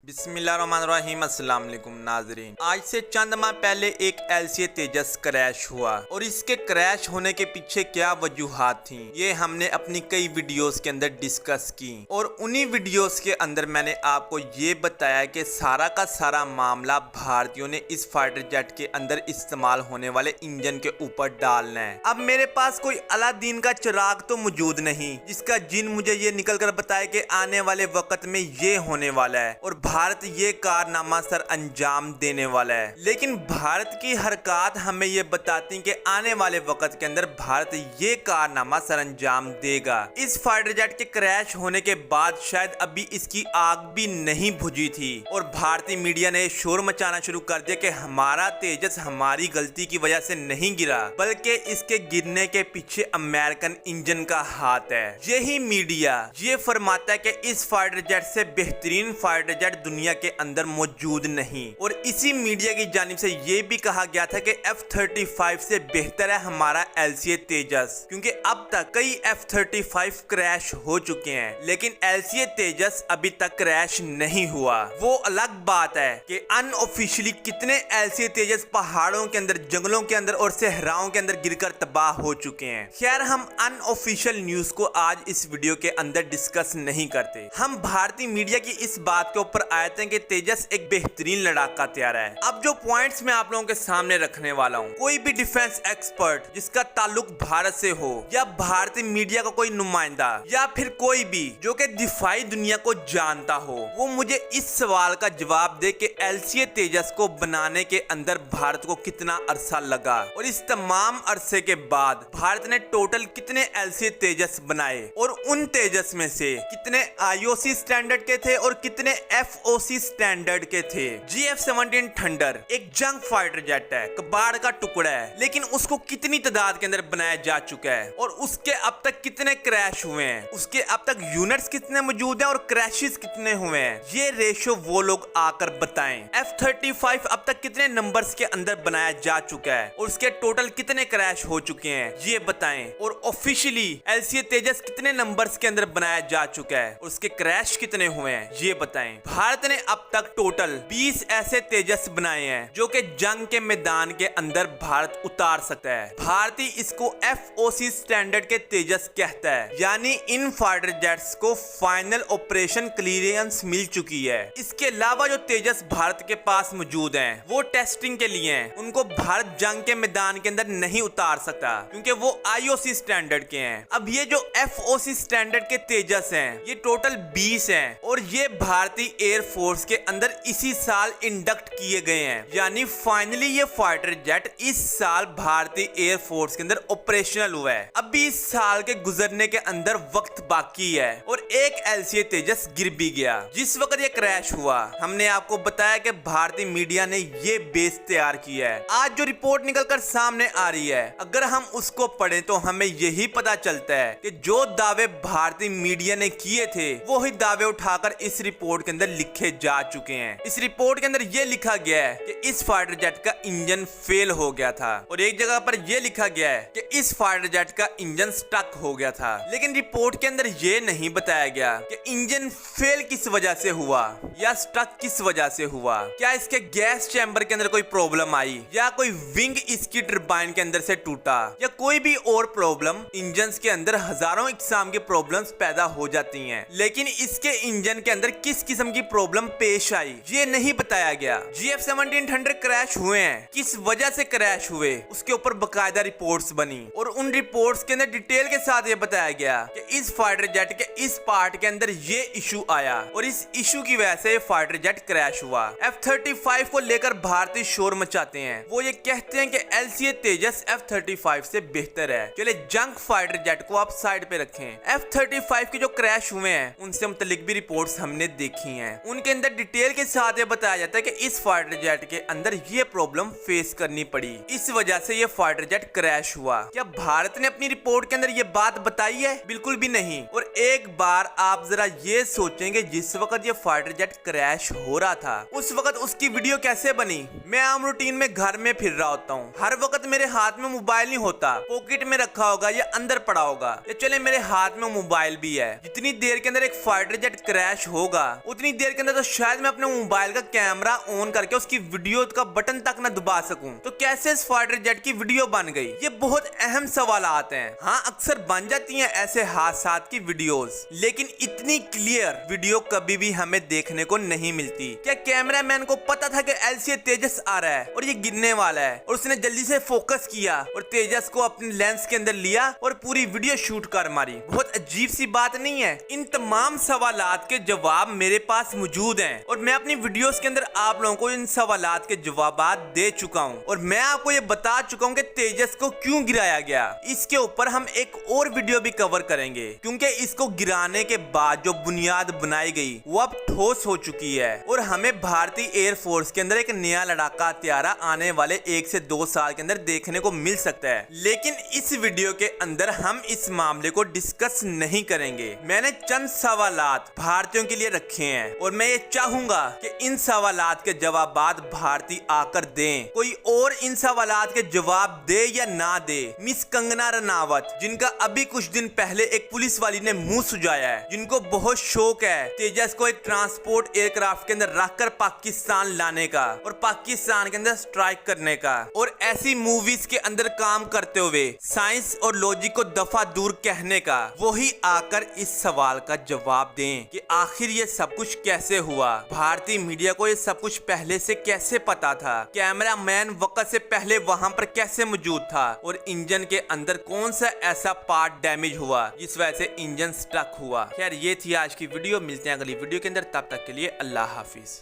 बिस्मिल्लाहिर्रहमानिर्रहीम। अस्सलाम वालेकुम नाजरीन। आज से चंद माह पहले एक LCA तेजस क्रैश हुआ और इसके क्रैश होने के पीछे क्या वजूहात थी ये हमने अपनी कई वीडियोस के अंदर डिस्कस की और उन्हीं वीडियोस के अंदर मैंने आपको ये बताया कि सारा का सारा मामला भारतीयों ने इस फाइटर जेट के अंदर इस्तेमाल होने वाले इंजन के ऊपर डालना है। अब मेरे पास कोई अलादीन का चिराग तो मौजूद नहीं जिसका जिन मुझे ये निकल कर बताए कि आने वाले वक्त में ये होने वाला है और भारत ये कारनामा सर अंजाम देने वाला है। लेकिन भारत की हरकत हमें ये बताती कि आने वाले वक्त के अंदर भारत ये कारनामा सर अंजाम देगा। इस फाइटर जेट के क्रैश होने के बाद शायद अभी इसकी आग भी नहीं बुझी थी और भारतीय मीडिया ने शोर मचाना शुरू कर दिया कि हमारा तेजस हमारी गलती की वजह से नहीं गिरा बल्कि इसके गिरने के पीछे अमेरिकन इंजन का हाथ है। यही मीडिया ये फरमाता है कि इस फाइटर जेट से बेहतरीन फाइटर जेट दुनिया के अंदर मौजूद नहीं और इसी मीडिया की जानिब से ये भी कहा गया था कि F-35 से बेहतर है हमारा LCA तेजस, क्योंकि अब तक कई F-35 क्रैश हो चुके हैं लेकिन LCA तेजस अभी तक क्रैश नहीं हुआ। वो अलग बात है कि अनऑफिशियली कितने LCA तेजस पहाड़ों के अंदर, जंगलों के अंदर और सहराओं के अंदर गिरकर तबाह हो चुके हैं। खैर, हम अनऑफिशियल न्यूज को आज इस वीडियो के अंदर डिस्कस नहीं करते। हम भारतीय मीडिया की इस बात के ऊपर आए थे कि तेजस एक बेहतरीन लड़ाका तैयार है। अब जो पॉइंट्स मैं आप लोगों के सामने रखने वाला हूँ, कोई भी डिफेंस एक्सपर्ट जिसका ताल्लुक भारत से हो या भारतीय मीडिया का कोई नुमाइंदा या फिर कोई भी जो कि दिफाई दुनिया को जानता हो, वो मुझे इस सवाल का जवाब दे कि LCA तेजस को बनाने के अंदर भारत को कितना अरसा लगा और इस तमाम अरसे के बाद भारत ने टोटल कितने LCA तेजस बनाए और उन तेजस में से कितने IOC स्टैंडर्ड के थे और कितने FOC स्टैंडर्ड के थे। GF-17 थंडर एक जंग फाइटर जेट है, कबाड़ का टुकड़ा है, लेकिन उसको कितनी तादाद के अंदर बनाया जा चुका है और उसके अब तक कितने क्रैश हुए हैं, उसके अब तक यूनिट्स कितने मौजूद हैं और क्रैशेस कितने हुए हैं, ये रेशो वो लोग आकर बताएं। F-35 अब तक कितने नंबर्स के अंदर बनाया जा चुका है और उसके टोटल कितने क्रैश हो चुके हैं ये बताएं और ऑफिशियली LCA तेजस कितने नंबर्स के अंदर बनाया जा चुका है और उसके क्रैश कितने हुए हैं ये बताएं। भारत ने अब तक टोटल 20 ऐसे तेजस बनाए हैं जो कि जंग के मैदान के अंदर भारत उतार सकता है। भारतीय इसको FOC स्टैंडर्ड के तेजस कहता है, यानी इन फाइटर जेट्स को फाइनल ऑपरेशन क्लियरेंस मिल चुकी है। इसके अलावा जो तेजस भारत के पास मौजूद हैं वो टेस्टिंग के लिए हैं, उनको भारत जंग के मैदान के अंदर नहीं उतार सकता क्योंकि वो IOC स्टैंडर्ड के हैं। अब ये जो FOC स्टैंडर्ड के तेजस हैं ये टोटल 20 हैं और ये भारतीय एयरफोर्स के अंदर इसी साल इंडक्ट किए गए हैं, यानी फाइनली ये फाइटर जेट इस साल भारतीय एयरफोर्स के अंदर ऑपरेशनल हुआ है। अभी इस साल के गुजरने के अंदर वक्त बाकी है और एक LCA तेजस गिर भी गया। जिस वक्त ये क्रैश हुआ हमने आपको बताया कि भारतीय मीडिया ने ये बेस तैयार किया है। आज जो रिपोर्ट निकलकर सामने आ रही है, अगर हम उसको पढ़ें तो हमें यही पता चलता है कि जो दावे भारतीय मीडिया ने किए थे वो ही दावे उठाकर इस रिपोर्ट के अंदर लिखे जा चुके हैं। इस रिपोर्ट के अंदर ये लिखा गया है कि इस फाइटर जेट का इंजन फेल हो गया था और एक जगह पर यह लिखा गया है कि इस फाइटर जेट का इंजन स्टक हो गया था, लेकिन रिपोर्ट के अंदर ये नहीं बताया गया कि इंजन फेल किस वजह से हुआ या स्टक किस वजह से हुआ। क्या इसके गैस चैम्बर के अंदर कोई प्रॉब्लम आई या कोई विंग इसकी टरबाइन के अंदर से टूटा या कोई भी और प्रॉब्लम। इंजन के अंदर हजारों इकसाम की प्रॉब्लम्स पैदा हो जाती हैं, लेकिन इसके इंजन के अंदर किस किस्म की प्रॉब्लम पेश आई ये नहीं बताया गया। GF-17 थंडर क्रैश हुए हैं, किस वजह से क्रैश हुए उसके ऊपर बकायदा रिपोर्ट्स बनी और उन रिपोर्ट्स के अंदर डिटेल के साथ ये बताया गया कि इस फाइटर जेट के इस पार्ट के अंदर ये इशू आया और इस इशू की वजह से फाइटर जेट क्रैश हुआ। F-35 को लेकर भारतीय शोर मचाते हैं, वो ये कहते हैं कि LCA तेजस F-35 से बेहतर है। चले जंग फाइटर जेट को आप साइड पे रखें। F-35 के जो क्रैश हुए हैं उनसे मुतल्लिक भी रिपोर्ट्स हमने देखी हैं, उनके अंदर डिटेल के साथ ये बताया जाता है कि इस फाइटर जेट के अंदर ये प्रॉब्लम फेस करनी पड़ी, इस वजह से ये फाइटर जेट क्रैश हुआ। क्या भारत ने अपनी रिपोर्ट के अंदर ये बात बताई है? बिल्कुल भी नहीं। और एक बार आप जरा ये सोचेंगे जिस वक्त ये फाइटर जेट क्रैश हो रहा था। उस वक्त उसकी वीडियो कैसे बनी? मैं आम रूटीन में घर में फिर रहा होता हूँ, हर वक्त मेरे हाथ में मोबाइल नहीं होता, पॉकेट में रखा होगा या अंदर पड़ा होगा, या चले मेरे हाथ में मोबाइल भी है। जितनी देर के अंदर एक फाइटर जेट क्रैश होगा उतनी देर के अंदर तो शायद मैं अपने मोबाइल का कैमरा ऑन करके उसकी वीडियो का बटन तक न दबा सकूं। तो कैसे इस फाइटर जेट की वीडियो बन गई? ये बहुत अहम सवाल आते हैं। हाँ, अक्सर बन जाती हैं ऐसे हादसा की वीडियोस, लेकिन इतनी क्लियर वीडियो कभी भी हमें देखने को नहीं मिलती। क्या कैमरामैन को पता था कि एलसीए तेजस आ रहा है और ये गिरने वाला है, और उसने जल्दी से फोकस किया और तेजस को अपने लेंस के अंदर लिया और पूरी वीडियो शूट कर मारी? बहुत अजीब सी बात नहीं है? इन तमाम सवालात के जवाब मेरे पास मौजूद हैं और मैं अपनी वीडियोस के अंदर आप लोगों को इन सवालात के जवाब दे चुका हूं, और मैं आपको ये बता चुका हूं कि तेजस को क्यों गिराया गया। इसके ऊपर हम एक और वीडियो भी कवर करेंगे, क्योंकि इसको गिराने के बाद जो बुनियाद बनाई गई वो अब ठोस हो चुकी है और हमें भारतीय एयरफोर्स के अंदर एक नया लड़ाका हत्यारा आने वाले 1 से 2 साल के अंदर देखने को मिल सकता है। लेकिन इस वीडियो के अंदर हम इस मामले को डिस्कस नहीं करेंगे। मैंने चंद सवालात भारतीयों के लिए रखे हैं और मैं ये चाहूंगा कि इन सवालात के जवाब भारतीय आकर दें। कोई और इन सवालात के जवाब दे या ना दे। मिस कंगना रनावत, जिनका अभी कुछ दिन पहले एक पुलिस वाली ने मुंह सुझाया है, जिनको बहुत शौक है तेजस को एक ट्रांसपोर्ट एयरक्राफ्ट के अंदर रखकर पाकिस्तान लाने का और पाकिस्तान के अंदर स्ट्राइक करने का, और ऐसी मूवीज के अंदर काम करते हुए साइंस और लॉजिक को दफा दूर कहने का, वही आकर इस सवाल का जवाब दें कि आखिर ये सब कुछ कैसे हुआ। भारतीय मीडिया को ये सब कुछ पहले से कैसे पता था? कैमरामैन वक्त से पहले वहां पर कैसे मौजूद था? और इंजन के अंदर कौन सा ऐसा पार्ट डैमेज हुआ जिस वजह से इंजन स्टक हुआ? खैर, ये थी आज की वीडियो। मिलते हैं अगली वीडियो के अंदर, तब तक के लिए अल्लाह हाफिज।